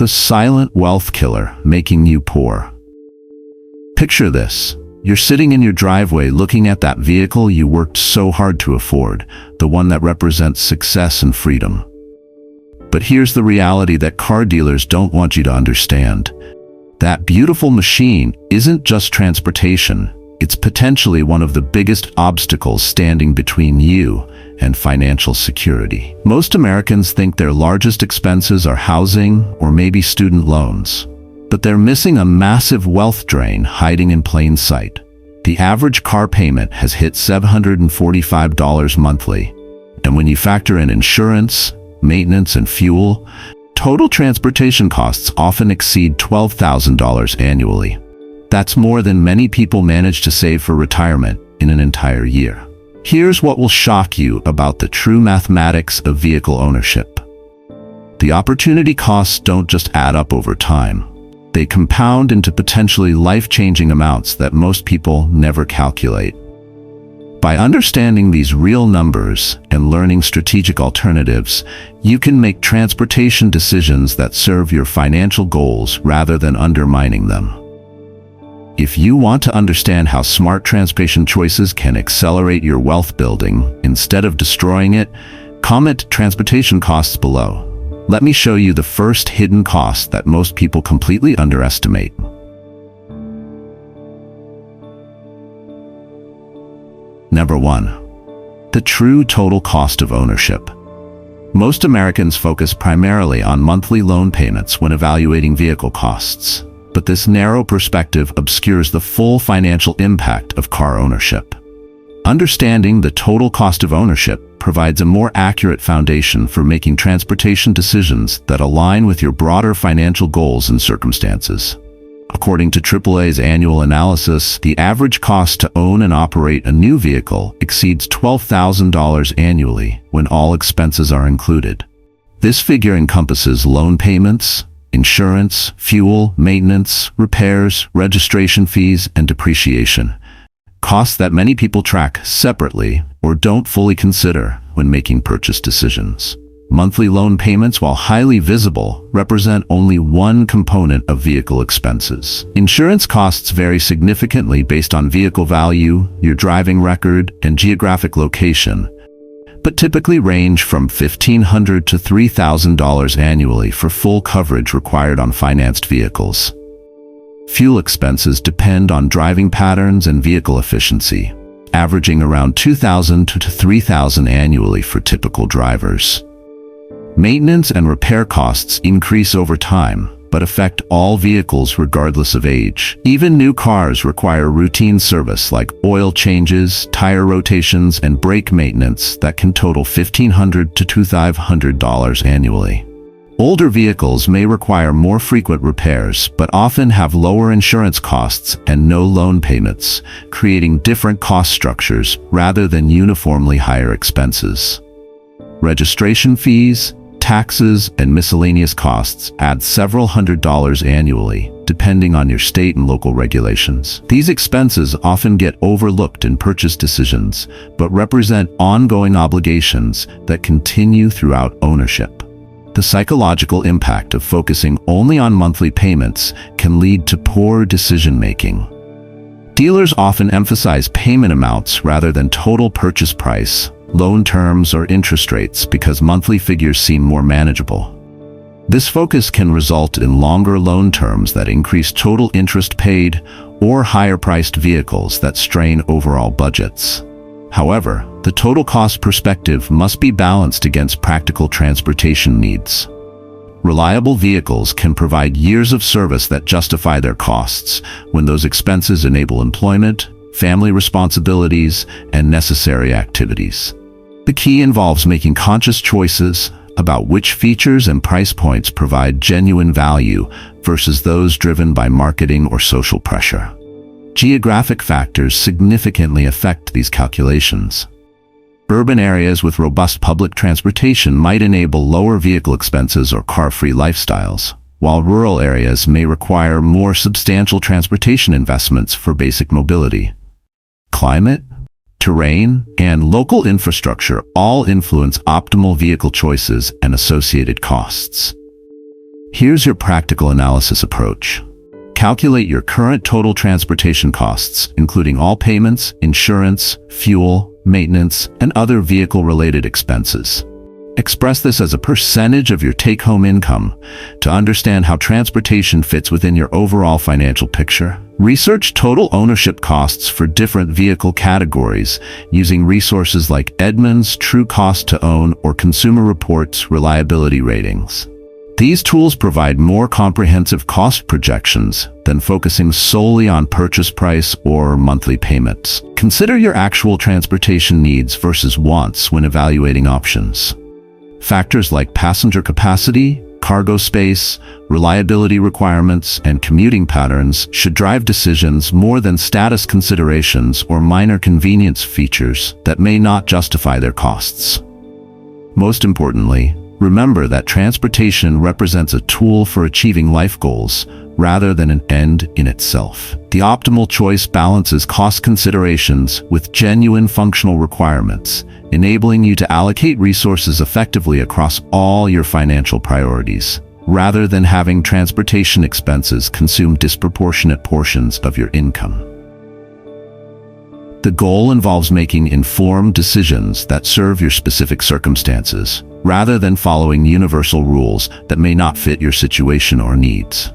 The silent wealth killer making you poor. Picture this. You're sitting in your driveway looking at that vehicle you worked so hard to afford, the one that represents success and freedom. But here's the reality that car dealers don't want you to understand. That beautiful machine isn't just transportation. It's potentially one of the biggest obstacles standing between you and financial security. Most Americans think their largest expenses are housing or maybe student loans. But they're missing a massive wealth drain hiding in plain sight. The average car payment has hit $745 monthly. And when you factor in insurance, maintenance, and fuel, total transportation costs often exceed $12,000 annually. That's more than many people manage to save for retirement in an entire year. Here's what will shock you about the true mathematics of vehicle ownership. The opportunity costs don't just add up over time. They compound into potentially life-changing amounts that most people never calculate. By understanding these real numbers and learning strategic alternatives, you can make transportation decisions that serve your financial goals rather than undermining them. If you want to understand how smart transportation choices can accelerate your wealth building instead of destroying it, comment transportation costs below. Let me show you the first hidden cost that most people completely underestimate. Number 1. The true total cost of ownership. Most Americans focus primarily on monthly loan payments when evaluating vehicle costs, but this narrow perspective obscures the full financial impact of car ownership. Understanding the total cost of ownership provides a more accurate foundation for making transportation decisions that align with your broader financial goals and circumstances. According to AAA's annual analysis, the average cost to own and operate a new vehicle exceeds $12,000 annually when all expenses are included. This figure encompasses loan payments, insurance, fuel, maintenance, repairs, registration fees, and depreciation. Costs that many people track separately or don't fully consider when making purchase decisions. Monthly loan payments, while highly visible, represent only one component of vehicle expenses. Insurance costs vary significantly based on vehicle value, your driving record, and geographic location, but typically range from $1,500 to $3,000 annually for full coverage required on financed vehicles. Fuel expenses depend on driving patterns and vehicle efficiency, averaging around $2,000 to $3,000 annually for typical drivers. Maintenance and repair costs increase over time, but affect all vehicles regardless of age. Even new cars require routine service like oil changes, tire rotations, and brake maintenance that can total $1,500 to $2,500 annually. Older vehicles may require more frequent repairs, but often have lower insurance costs and no loan payments, creating different cost structures rather than uniformly higher expenses. Registration fees, taxes, and miscellaneous costs add several $100s annually, depending on your state and local regulations. These expenses often get overlooked in purchase decisions, but represent ongoing obligations that continue throughout ownership. The psychological impact of focusing only on monthly payments can lead to poor decision-making. Dealers often emphasize payment amounts rather than total purchase price, loan terms, or interest rates because monthly figures seem more manageable. This focus can result in longer loan terms that increase total interest paid or higher-priced vehicles that strain overall budgets. However, the total cost perspective must be balanced against practical transportation needs. Reliable vehicles can provide years of service that justify their costs when those expenses enable employment, family responsibilities, and necessary activities. The key involves making conscious choices about which features and price points provide genuine value versus those driven by marketing or social pressure. Geographic factors significantly affect these calculations. Urban areas with robust public transportation might enable lower vehicle expenses or car-free lifestyles, while rural areas may require more substantial transportation investments for basic mobility. Climate, terrain, and local infrastructure all influence optimal vehicle choices and associated costs. Here's your practical analysis approach. Calculate your current total transportation costs, including all payments, insurance, fuel, maintenance, and other vehicle-related expenses. Express this as a percentage of your take-home income to understand how transportation fits within your overall financial picture. Research total ownership costs for different vehicle categories using resources like Edmunds' True Cost to Own or Consumer Reports Reliability Ratings. These tools provide more comprehensive cost projections than focusing solely on purchase price or monthly payments. Consider your actual transportation needs versus wants when evaluating options. Factors like passenger capacity, cargo space, reliability requirements, and commuting patterns should drive decisions more than status considerations or minor convenience features that may not justify their costs. Most importantly, remember that transportation represents a tool for achieving life goals rather than an end in itself. The optimal choice balances cost considerations with genuine functional requirements, enabling you to allocate resources effectively across all your financial priorities, rather than having transportation expenses consume disproportionate portions of your income. The goal involves making informed decisions that serve your specific circumstances, rather than following universal rules that may not fit your situation or needs.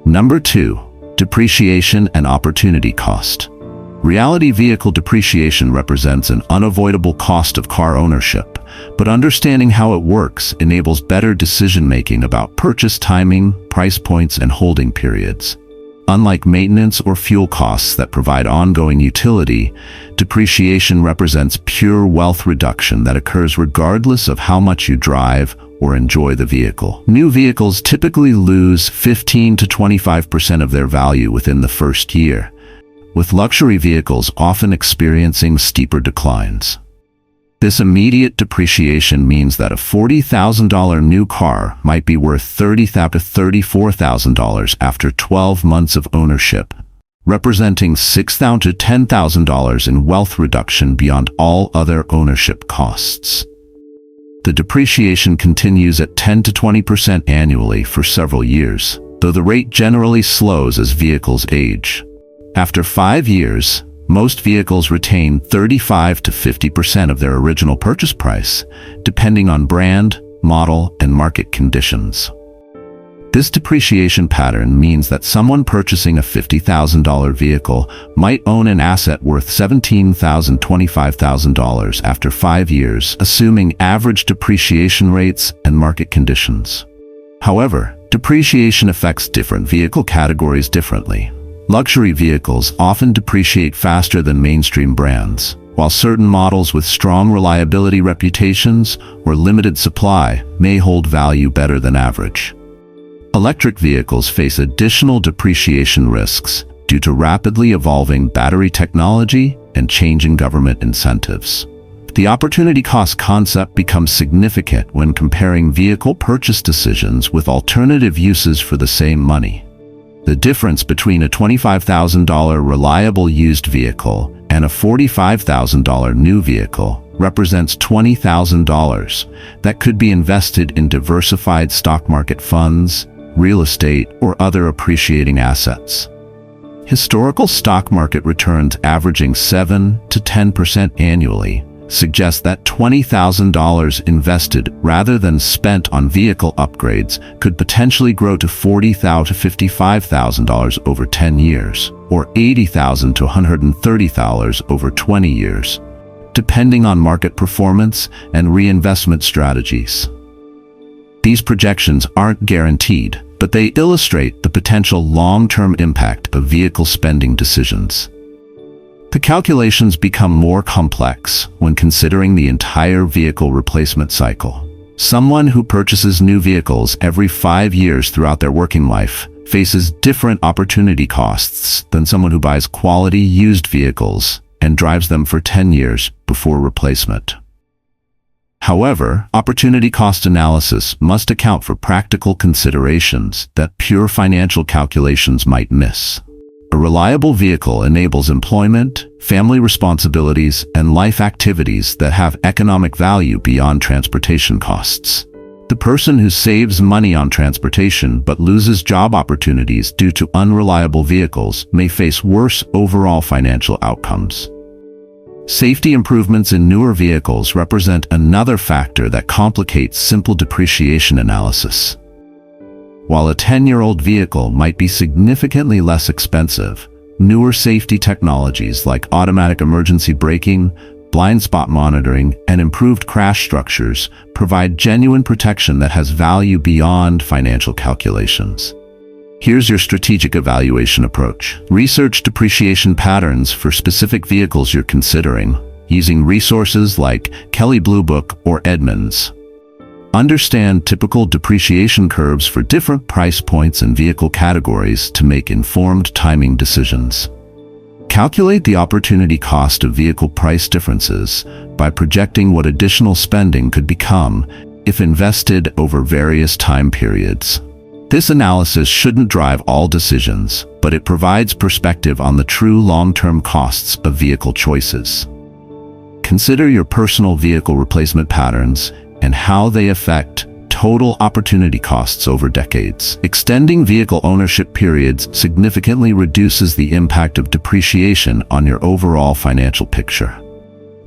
Number 2, depreciation and opportunity cost. Reality vehicle depreciation represents an unavoidable cost of car ownership, but understanding how it works enables better decision-making about purchase timing, price points, and holding periods. Unlike maintenance or fuel costs that provide ongoing utility, depreciation represents pure wealth reduction that occurs regardless of how much you drive or enjoy the vehicle. New vehicles typically lose 15 to 25% of their value within the first year, with luxury vehicles often experiencing steeper declines. This immediate depreciation means that a $40,000 new car might be worth $30,000 to $34,000 after 12 months of ownership, representing $6,000 to $10,000 in wealth reduction beyond all other ownership costs. The depreciation continues at 10 to 20% annually for several years, though the rate generally slows as vehicles age. After 5 years, most vehicles retain 35 to 50% of their original purchase price, depending on brand, model, and market conditions. This depreciation pattern means that someone purchasing a $50,000 vehicle might own an asset worth $17,000 to $25,000 after 5 years, assuming average depreciation rates and market conditions. However, depreciation affects different vehicle categories differently. Luxury vehicles often depreciate faster than mainstream brands, while certain models with strong reliability reputations or limited supply may hold value better than average. Electric vehicles face additional depreciation risks due to rapidly evolving battery technology and changing government incentives. The opportunity cost concept becomes significant when comparing vehicle purchase decisions with alternative uses for the same money. The difference between a $25,000 reliable used vehicle and a $45,000 new vehicle represents $20,000 that could be invested in diversified stock market funds, real estate, or other appreciating assets. Historical stock market returns averaging 7 to 10% annually suggest that $20,000 invested rather than spent on vehicle upgrades could potentially grow to $40,000 to $55,000 over 10 years, or $80,000 to $130,000 over 20 years, depending on market performance and reinvestment strategies. These projections aren't guaranteed, but they illustrate the potential long-term impact of vehicle spending decisions. The calculations become more complex when considering the entire vehicle replacement cycle. Someone who purchases new vehicles every 5 years throughout their working life faces different opportunity costs than someone who buys quality used vehicles and drives them for 10 years before replacement. However, opportunity cost analysis must account for practical considerations that pure financial calculations might miss. A reliable vehicle enables employment, family responsibilities, and life activities that have economic value beyond transportation costs. The person who saves money on transportation but loses job opportunities due to unreliable vehicles may face worse overall financial outcomes. Safety improvements in newer vehicles represent another factor that complicates simple depreciation analysis. While a 10-year-old vehicle might be significantly less expensive, newer safety technologies like automatic emergency braking, blind spot monitoring, and improved crash structures provide genuine protection that has value beyond financial calculations. Here's your strategic evaluation approach. Research depreciation patterns for specific vehicles you're considering, using resources like Kelley Blue Book or Edmunds. Understand typical depreciation curves for different price points and vehicle categories to make informed timing decisions. Calculate the opportunity cost of vehicle price differences by projecting what additional spending could become if invested over various time periods. This analysis shouldn't drive all decisions, but it provides perspective on the true long-term costs of vehicle choices. Consider your personal vehicle replacement patterns and how they affect total opportunity costs over decades. Extending vehicle ownership periods significantly reduces the impact of depreciation on your overall financial picture.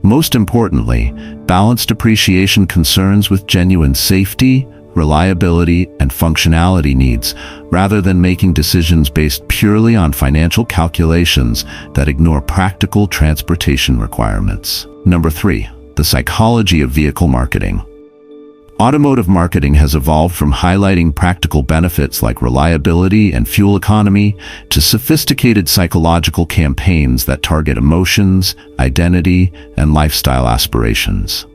Most importantly, balance depreciation concerns with genuine safety, reliability, and functionality needs, rather than making decisions based purely on financial calculations that ignore practical transportation requirements. Number 3. The psychology of vehicle marketing. Automotive marketing has evolved from highlighting practical benefits like reliability and fuel economy to sophisticated psychological campaigns that target emotions, identity, and lifestyle aspirations.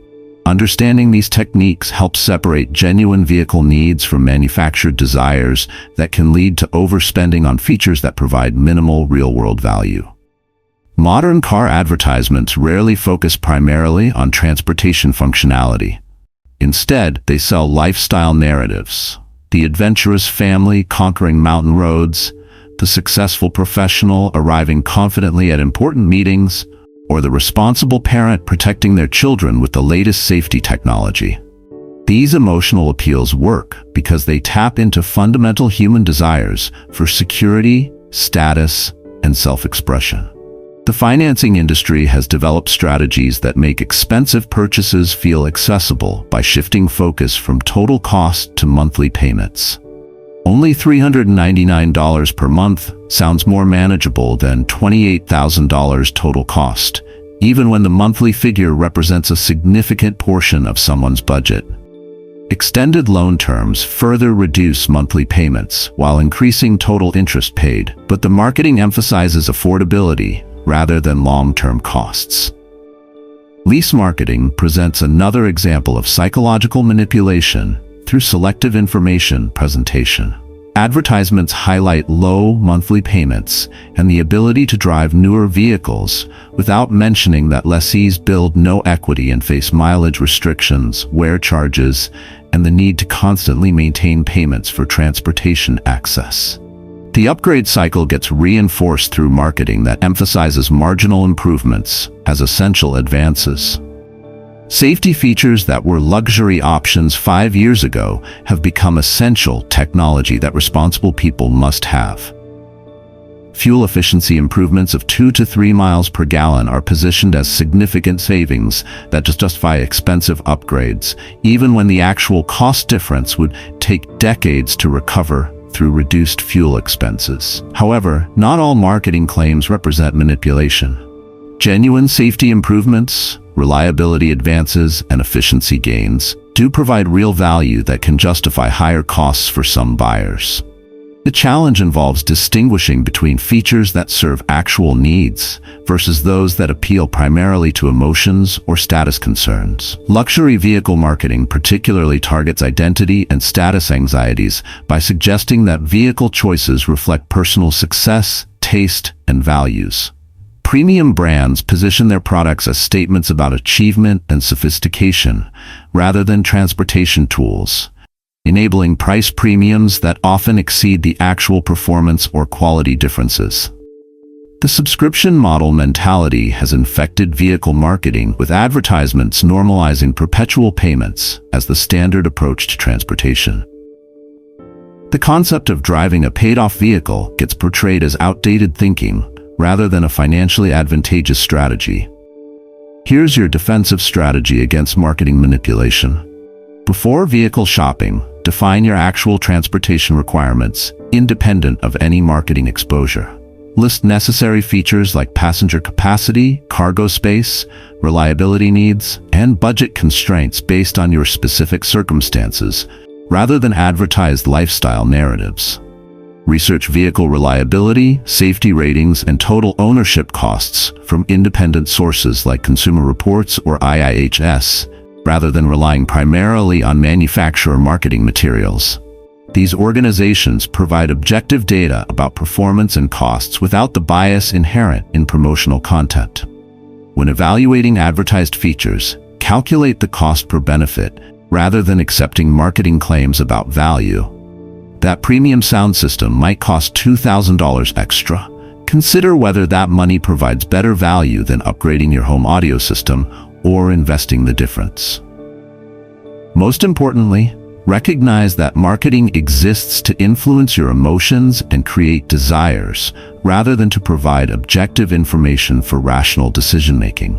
Understanding these techniques helps separate genuine vehicle needs from manufactured desires that can lead to overspending on features that provide minimal real-world value. Modern car advertisements rarely focus primarily on transportation functionality. Instead, they sell lifestyle narratives: the adventurous family conquering mountain roads, the successful professional arriving confidently at important meetings, or the responsible parent protecting their children with the latest safety technology. These emotional appeals work because they tap into fundamental human desires for security, status, and self-expression. The financing industry has developed strategies that make expensive purchases feel accessible by shifting focus from total cost to monthly payments. Only $399 per month sounds more manageable than $28,000 total cost, even when the monthly figure represents a significant portion of someone's budget. Extended loan terms further reduce monthly payments while increasing total interest paid, but the marketing emphasizes affordability rather than long-term costs. Lease marketing presents another example of psychological manipulation through selective information presentation. Advertisements highlight low monthly payments and the ability to drive newer vehicles without mentioning that lessees build no equity and face mileage restrictions, wear charges, and the need to constantly maintain payments for transportation access. The upgrade cycle gets reinforced through marketing that emphasizes marginal improvements as essential advances. Safety features that were luxury options 5 years ago have become essential technology that responsible people must have. Fuel efficiency improvements of 2 to 3 miles per gallon are positioned as significant savings that justify expensive upgrades, even when the actual cost difference would take decades to recover through reduced fuel expenses. However, not all marketing claims represent manipulation. Genuine safety improvements, reliability advances, and efficiency gains do provide real value that can justify higher costs for some buyers. The challenge involves distinguishing between features that serve actual needs versus those that appeal primarily to emotions or status concerns. Luxury vehicle marketing particularly targets identity and status anxieties by suggesting that vehicle choices reflect personal success, taste, and values. Premium brands position their products as statements about achievement and sophistication rather than transportation tools, enabling price premiums that often exceed the actual performance or quality differences. The subscription model mentality has infected vehicle marketing, with advertisements normalizing perpetual payments as the standard approach to transportation. The concept of driving a paid-off vehicle gets portrayed as outdated thinking rather than a financially advantageous strategy. Here's your defensive strategy against marketing manipulation. Before vehicle shopping, define your actual transportation requirements, independent of any marketing exposure. List necessary features like passenger capacity, cargo space, reliability needs, and budget constraints based on your specific circumstances, rather than advertised lifestyle narratives. Research vehicle reliability, safety ratings, and total ownership costs from independent sources like Consumer Reports or IIHS, rather than relying primarily on manufacturer marketing materials. These organizations provide objective data about performance and costs without the bias inherent in promotional content. When evaluating advertised features, calculate the cost per benefit rather than accepting marketing claims about value. That premium sound system might cost $2,000 extra. Consider whether that money provides better value than upgrading your home audio system or investing the difference. Most importantly, recognize that marketing exists to influence your emotions and create desires, rather than to provide objective information for rational decision-making.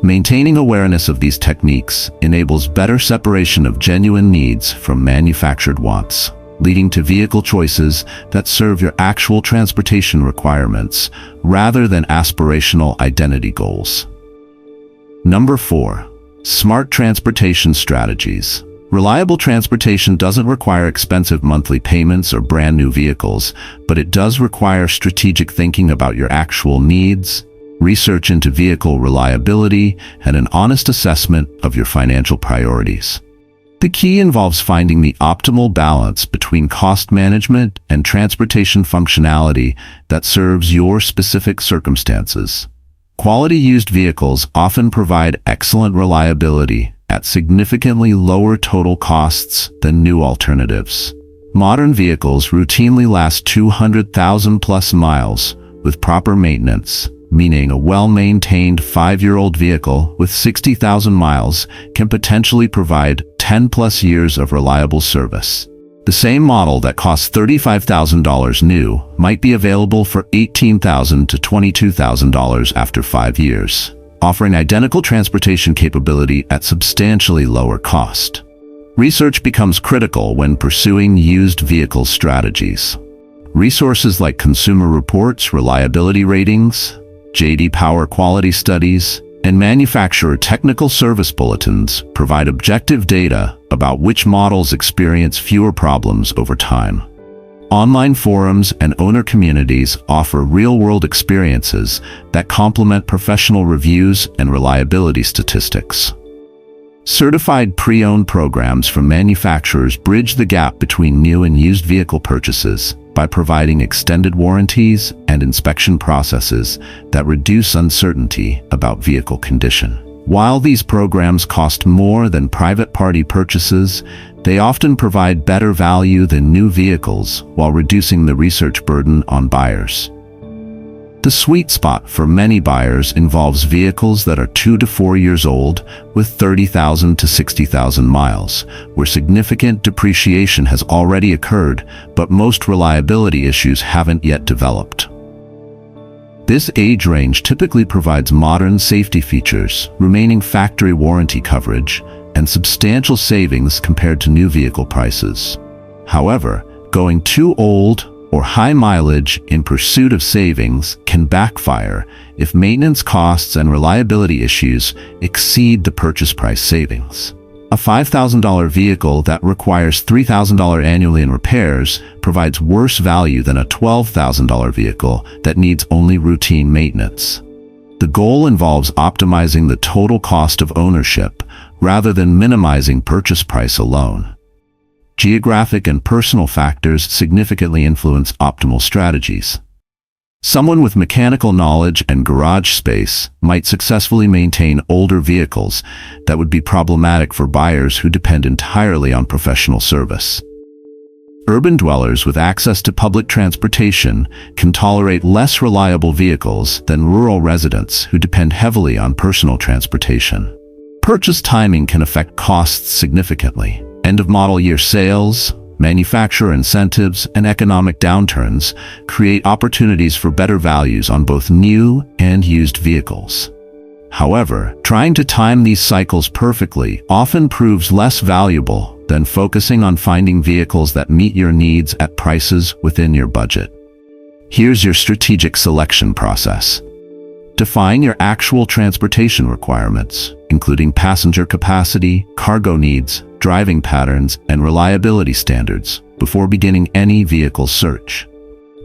Maintaining awareness of these techniques enables better separation of genuine needs from manufactured wants, leading to vehicle choices that serve your actual transportation requirements rather than aspirational identity goals. Number 4. Smart transportation strategies. Reliable transportation doesn't require expensive monthly payments or brand new vehicles, but it does require strategic thinking about your actual needs, research into vehicle reliability, and an honest assessment of your financial priorities. The key involves finding the optimal balance between cost management and transportation functionality that serves your specific circumstances. Quality used vehicles often provide excellent reliability at significantly lower total costs than new alternatives. Modern vehicles routinely last 200,000 plus miles with proper maintenance, meaning a well-maintained 5-year-old vehicle with 60,000 miles can potentially provide 10 plus years of reliable service. The same model that costs $35,000 new might be available for $18,000 to $22,000 after 5 years, offering identical transportation capability at substantially lower cost. Research becomes critical when pursuing used vehicle strategies. Resources like Consumer Reports, reliability ratings, J.D. Power quality studies, and manufacturer technical service bulletins provide objective data about which models experience fewer problems over time. Online forums and owner communities offer real-world experiences that complement professional reviews and reliability statistics. Certified pre-owned programs from manufacturers bridge the gap between new and used vehicle purchases by providing extended warranties and inspection processes that reduce uncertainty about vehicle condition. While these programs cost more than private party purchases, they often provide better value than new vehicles while reducing the research burden on buyers. The sweet spot for many buyers involves vehicles that are 2 to 4 years old with 30,000 to 60,000 miles, where significant depreciation has already occurred, but most reliability issues haven't yet developed. This age range typically provides modern safety features, remaining factory warranty coverage, and substantial savings compared to new vehicle prices. However, going too old or high mileage in pursuit of savings can backfire if maintenance costs and reliability issues exceed the purchase price savings. A $5,000 vehicle that requires $3,000 annually in repairs provides worse value than a $12,000 vehicle that needs only routine maintenance. The goal involves optimizing the total cost of ownership rather than minimizing purchase price alone. Geographic and personal factors significantly influence optimal strategies. Someone with mechanical knowledge and garage space might successfully maintain older vehicles that would be problematic for buyers who depend entirely on professional service. Urban dwellers with access to public transportation can tolerate less reliable vehicles than rural residents who depend heavily on personal transportation. Purchase timing can affect costs significantly. End-of-model year sales, manufacturer incentives, and economic downturns create opportunities for better values on both new and used vehicles. However, trying to time these cycles perfectly often proves less valuable than focusing on finding vehicles that meet your needs at prices within your budget. Here's your strategic selection process. Define your actual transportation requirements, including passenger capacity, cargo needs, driving patterns, and reliability standards, before beginning any vehicle search.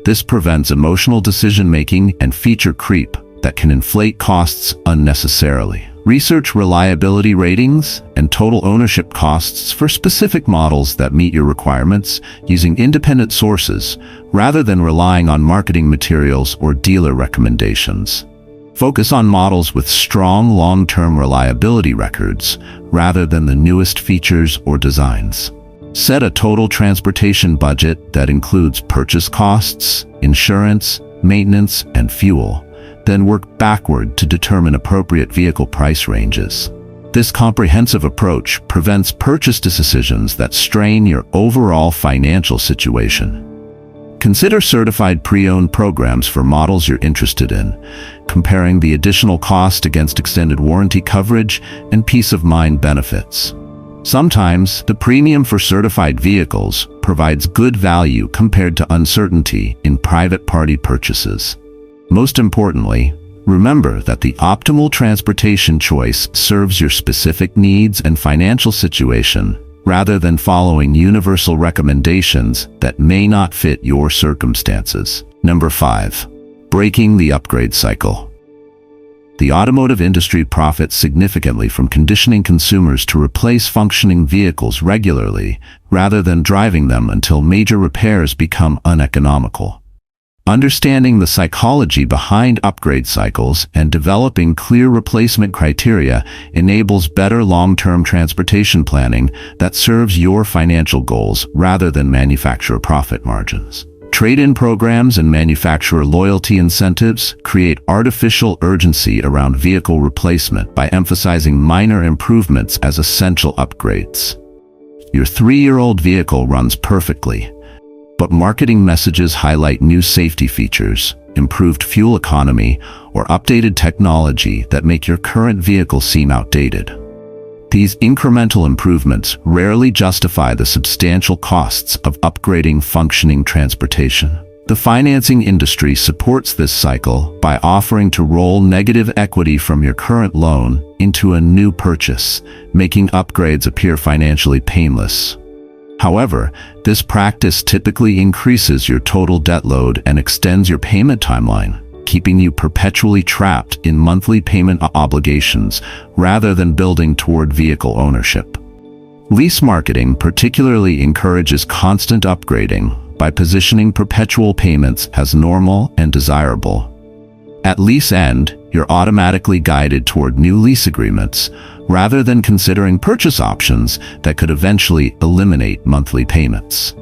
This prevents emotional decision-making and feature creep that can inflate costs unnecessarily. Research reliability ratings and total ownership costs for specific models that meet your requirements using independent sources rather than relying on marketing materials or dealer recommendations. Focus on models with strong long-term reliability records rather than the newest features or designs. Set a total transportation budget that includes purchase costs, insurance, maintenance, and fuel. Then work backward to determine appropriate vehicle price ranges. This comprehensive approach prevents purchase decisions that strain your overall financial situation. Consider certified pre-owned programs for models you're interested in, comparing the additional cost against extended warranty coverage and peace of mind benefits. Sometimes, the premium for certified vehicles provides good value compared to uncertainty in private party purchases. Most importantly, remember that the optimal transportation choice serves your specific needs and financial situation, rather than following universal recommendations that may not fit your circumstances. Number 5. Breaking the upgrade cycle. The automotive industry profits significantly from conditioning consumers to replace functioning vehicles regularly, rather than driving them until major repairs become uneconomical. Understanding the psychology behind upgrade cycles and developing clear replacement criteria enables better long-term transportation planning that serves your financial goals rather than manufacturer profit margins. Trade-in programs and manufacturer loyalty incentives create artificial urgency around vehicle replacement by emphasizing minor improvements as essential upgrades. Your 3-year-old vehicle runs perfectly, but marketing messages highlight new safety features, improved fuel economy, or updated technology that make your current vehicle seem outdated. These incremental improvements rarely justify the substantial costs of upgrading functioning transportation. The financing industry supports this cycle by offering to roll negative equity from your current loan into a new purchase, making upgrades appear financially painless. However, this practice typically increases your total debt load and extends your payment timeline, keeping you perpetually trapped in monthly payment obligations rather than building toward vehicle ownership. Lease marketing particularly encourages constant upgrading by positioning perpetual payments as normal and desirable. At lease end, you're automatically guided toward new lease agreements, rather than considering purchase options that could eventually eliminate monthly payments.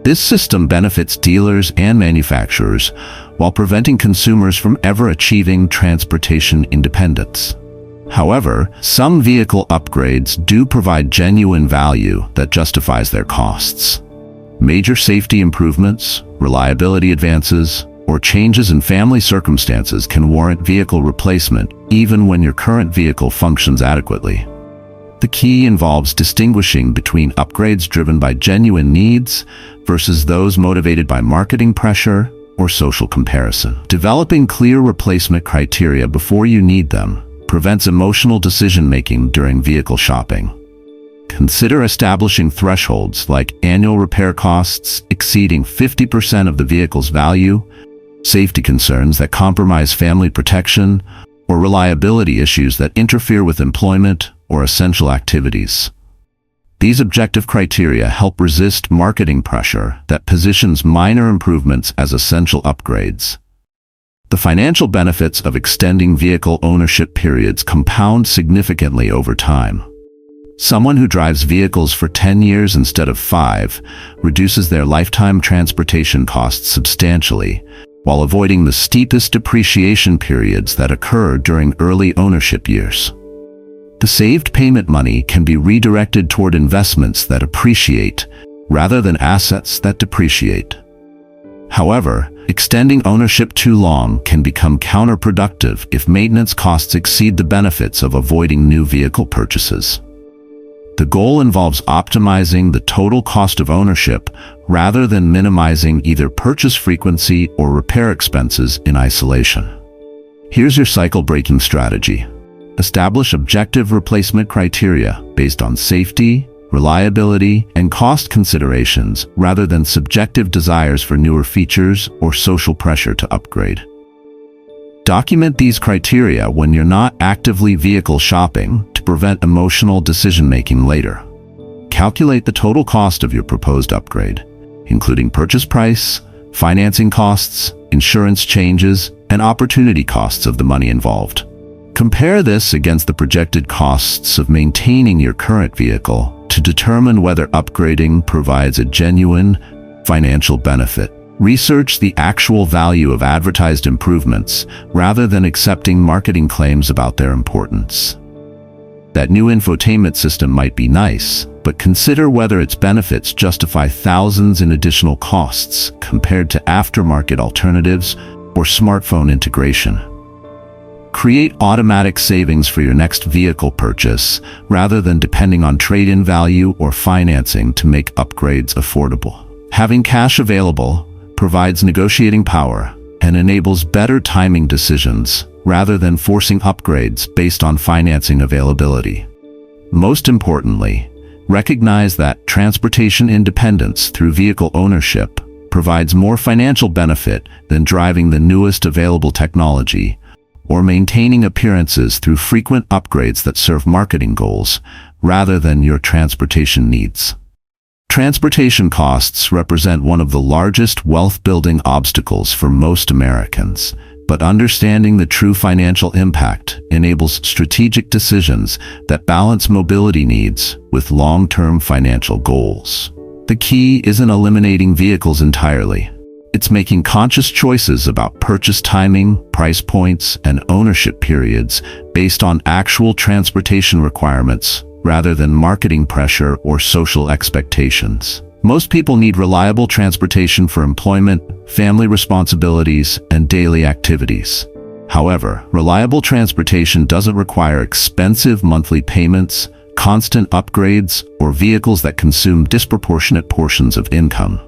This system benefits dealers and manufacturers while preventing consumers from ever achieving transportation independence. However, some vehicle upgrades do provide genuine value that justifies their costs. Major safety improvements, reliability advances, or changes in family circumstances can warrant vehicle replacement even when your current vehicle functions adequately. The key involves distinguishing between upgrades driven by genuine needs versus those motivated by marketing pressure or social comparison. Developing clear replacement criteria before you need them prevents emotional decision-making during vehicle shopping. Consider establishing thresholds like annual repair costs exceeding 50% of the vehicle's value, safety concerns that compromise family protection, or reliability issues that interfere with employment or essential activities. These objective criteria help resist marketing pressure that positions minor improvements as essential upgrades. The financial benefits of extending vehicle ownership periods compound significantly over time. Someone who drives vehicles for 10 years instead of 5 reduces their lifetime transportation costs substantially, while avoiding the steepest depreciation periods that occur during early ownership years. The saved payment money can be redirected toward investments that appreciate rather than assets that depreciate. However, extending ownership too long can become counterproductive if maintenance costs exceed the benefits of avoiding new vehicle purchases. The goal involves optimizing the total cost of ownership rather than minimizing either purchase frequency or repair expenses in isolation. Here's your cycle-breaking strategy. Establish objective replacement criteria based on safety, reliability, and cost considerations rather than subjective desires for newer features or social pressure to upgrade. Document these criteria when you're not actively vehicle shopping to prevent emotional decision-making later. Calculate the total cost of your proposed upgrade, including purchase price, financing costs, insurance changes, and opportunity costs of the money involved. Compare this against the projected costs of maintaining your current vehicle to determine whether upgrading provides a genuine financial benefit. Research the actual value of advertised improvements rather than accepting marketing claims about their importance. That new infotainment system might be nice, but consider whether its benefits justify thousands in additional costs compared to aftermarket alternatives or smartphone integration. Create automatic savings for your next vehicle purchase rather than depending on trade-in value or financing to make upgrades affordable. Having cash available provides negotiating power and enables better timing decisions rather than forcing upgrades based on financing availability. Most importantly, recognize that transportation independence through vehicle ownership provides more financial benefit than driving the newest available technology or maintaining appearances through frequent upgrades that serve marketing goals rather than your transportation needs. Transportation costs represent one of the largest wealth-building obstacles for most Americans, but understanding the true financial impact enables strategic decisions that balance mobility needs with long-term financial goals. The key isn't eliminating vehicles entirely. It's making conscious choices about purchase timing, price points, and ownership periods based on actual transportation requirements rather than marketing pressure or social expectations. Most people need reliable transportation for employment, family responsibilities, and daily activities. However, reliable transportation doesn't require expensive monthly payments, constant upgrades, or vehicles that consume disproportionate portions of income.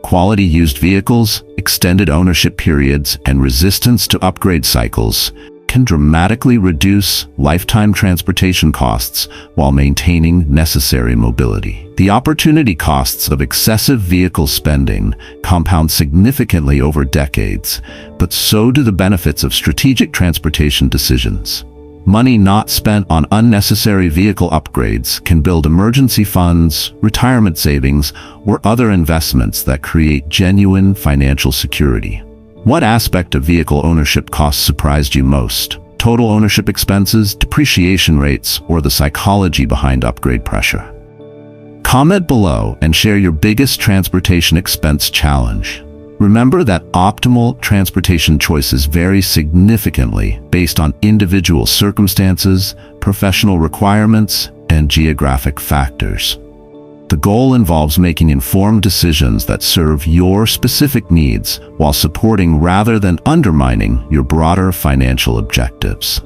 Quality used vehicles, extended ownership periods, and resistance to upgrade cycles can dramatically reduce lifetime transportation costs while maintaining necessary mobility. The opportunity costs of excessive vehicle spending compound significantly over decades, but so do the benefits of strategic transportation decisions. Money not spent on unnecessary vehicle upgrades can build emergency funds, retirement savings, or other investments that create genuine financial security. What aspect of vehicle ownership costs surprised you most? Total ownership expenses, depreciation rates, or the psychology behind upgrade pressure? Comment below and share your biggest transportation expense challenge. Remember that optimal transportation choices vary significantly based on individual circumstances, professional requirements, and geographic factors. The goal involves making informed decisions that serve your specific needs while supporting rather than undermining your broader financial objectives.